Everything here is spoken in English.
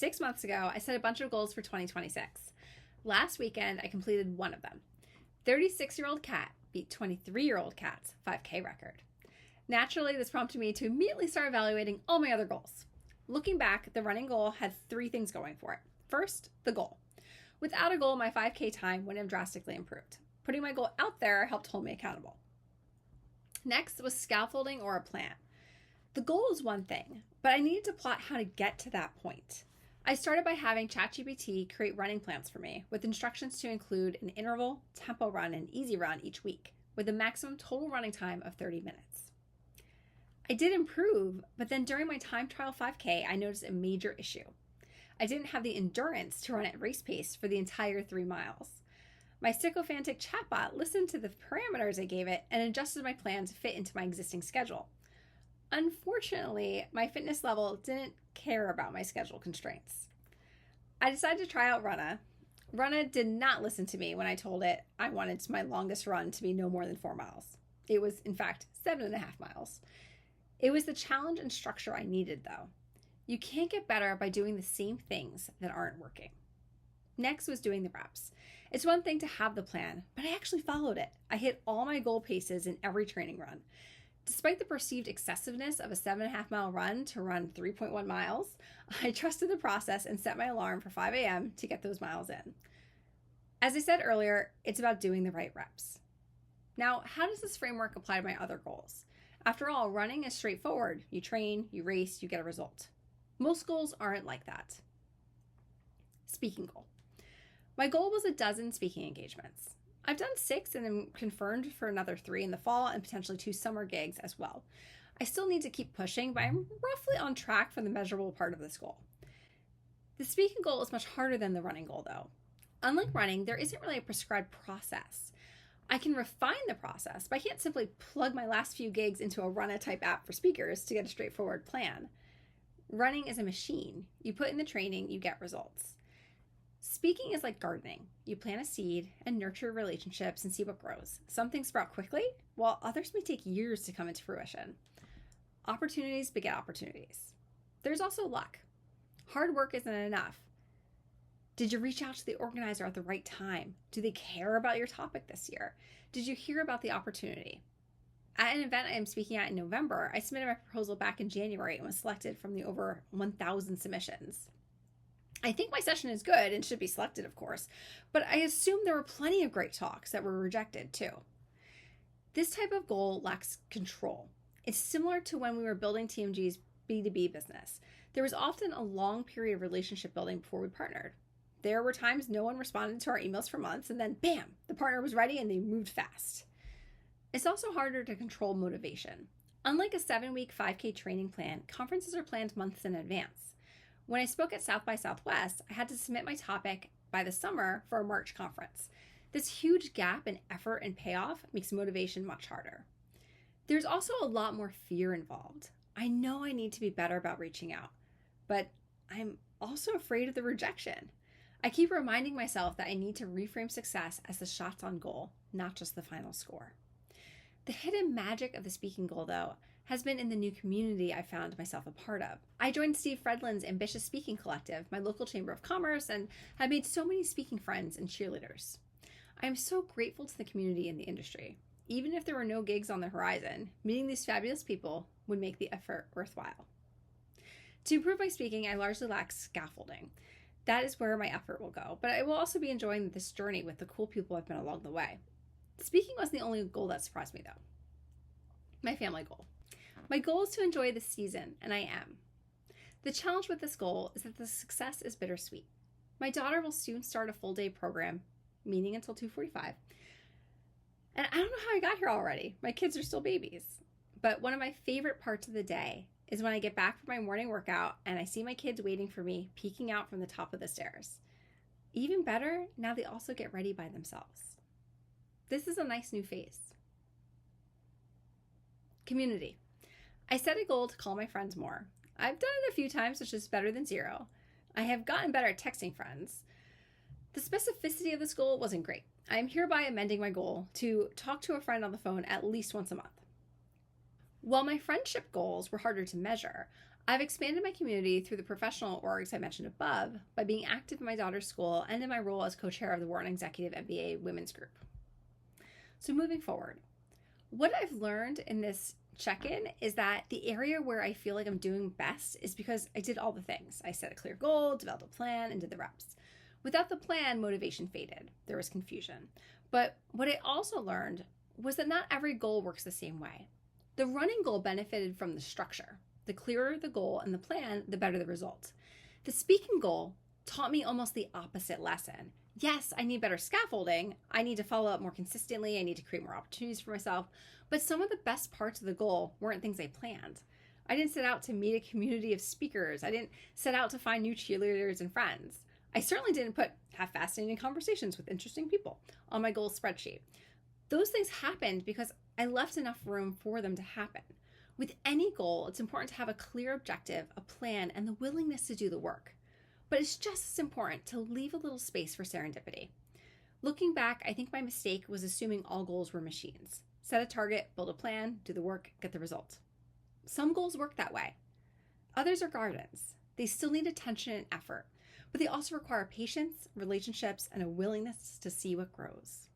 6 months ago, I set a bunch of goals for 2026. Last weekend, I completed one of them. 36-year-old Kat beat 23-year-old Kat's 5K record. Naturally, this prompted me to immediately start evaluating all my other goals. Looking back, the running goal had 3 things going for it. First, the goal. Without a goal, my 5K time wouldn't have drastically improved. Putting my goal out there helped hold me accountable. Next was scaffolding or a plan. The goal is one thing, but I needed to plot how to get to that point. I started by having ChatGPT create running plans for me with instructions to include an interval, tempo run, and easy run each week with a maximum total running time of 30 minutes. I did improve, but then during my time trial 5K, I noticed a major issue. I didn't have the endurance to run at race pace for the entire 3 miles. My sycophantic chatbot listened to the parameters I gave it and adjusted my plan to fit into my existing schedule. Unfortunately, my fitness level didn't care about my schedule constraints. I decided to try out Runna. Runna did not listen to me when I told it I wanted my longest run to be no more than 4 miles. It was, in fact, 7.5 miles. It was the challenge and structure I needed, though. You can't get better by doing the same things that aren't working. Next was doing the reps. It's one thing to have the plan, but I actually followed it. I hit all my goal paces in every training run. Despite the perceived excessiveness of a 7.5 mile run to run 3.1 miles, I trusted the process and set my alarm for 5 a.m. to get those miles in. As I said earlier, it's about doing the right reps. Now, how does this framework apply to my other goals? After all, running is straightforward. You train, you race, you get a result. Most goals aren't like that. Speaking goal. My goal was 12 speaking engagements. I've done 6 and am confirmed for another 3 in the fall and potentially 2 summer gigs as well. I still need to keep pushing, but I'm roughly on track for the measurable part of this goal. The speaking goal is much harder than the running goal, though. Unlike running, there isn't really a prescribed process. I can refine the process, but I can't simply plug my last few gigs into a Runna type app for speakers to get a straightforward plan. Running is a machine. You put in the training, you get results. Speaking is like gardening. You plant a seed and nurture relationships and see what grows. Some things sprout quickly, while others may take years to come into fruition. Opportunities beget opportunities. There's also luck. Hard work isn't enough. Did you reach out to the organizer at the right time? Do they care about your topic this year? Did you hear about the opportunity? At an event I am speaking at in November, I submitted my proposal back in January and was selected from the over 1,000 submissions. I think my session is good and should be selected, of course, but I assume there were plenty of great talks that were rejected too. This type of goal lacks control. It's similar to when we were building TMG's B2B business. There was often a long period of relationship building before we partnered. There were times no one responded to our emails for months, and then bam, the partner was ready and they moved fast. It's also harder to control motivation. Unlike a 7-week 5K training plan, conferences are planned months in advance. When I spoke at South by Southwest, I had to submit my topic by the summer for a March conference. This huge gap in effort and payoff makes motivation much harder. There's also a lot more fear involved. I know I need to be better about reaching out, but I'm also afraid of the rejection. I keep reminding myself that I need to reframe success as the shots on goal, not just the final score. The hidden magic of the speaking goal, though, has been in the new community I found myself a part of. I joined Steve Fredlin's Ambitious Speaking Collective, my local chamber of commerce, and have made so many speaking friends and cheerleaders. I am so grateful to the community and the industry. Even if there were no gigs on the horizon, meeting these fabulous people would make the effort worthwhile. To improve my speaking, I largely lack scaffolding. That is where my effort will go, but I will also be enjoying this journey with the cool people I've met along the way. Speaking wasn't the only goal that surprised me, though. My family goal. My goal is to enjoy the season, and I am. The challenge with this goal is that the success is bittersweet. My daughter will soon start a full-day program, meaning until 2:45. And I don't know how I got here already. My kids are still babies. But one of my favorite parts of the day is when I get back from my morning workout and I see my kids waiting for me, peeking out from the top of the stairs. Even better, now they also get ready by themselves. This is a nice new phase. Community. I set a goal to call my friends more. I've done it a few times, which is better than 0. I have gotten better at texting friends. The specificity of this goal wasn't great. I am hereby amending my goal to talk to a friend on the phone at least once a month. While my friendship goals were harder to measure, I've expanded my community through the professional orgs I mentioned above by being active in my daughter's school and in my role as co-chair of the Wharton Executive MBA Women's Group. So moving forward, what I've learned in this check-in is that the area where I feel like I'm doing best is because I did all the things. I set a clear goal, developed a plan, and did the reps. Without the plan, motivation faded. There was confusion. But what I also learned was that not every goal works the same way. The running goal benefited from the structure. The clearer the goal and the plan, the better the result. The speaking goal taught me almost the opposite lesson. Yes, I need better scaffolding. I need to follow up more consistently. I need to create more opportunities for myself. But some of the best parts of the goal weren't things I planned. I didn't set out to meet a community of speakers. I didn't set out to find new cheerleaders and friends. I certainly didn't have fascinating conversations with interesting people on my goals spreadsheet. Those things happened because I left enough room for them to happen. With any goal, it's important to have a clear objective, a plan, and the willingness to do the work. But it's just as important to leave a little space for serendipity. Looking back, I think my mistake was assuming all goals were machines. Set a target, build a plan, do the work, get the result. Some goals work that way. Others are gardens. They still need attention and effort, but they also require patience, relationships, and a willingness to see what grows.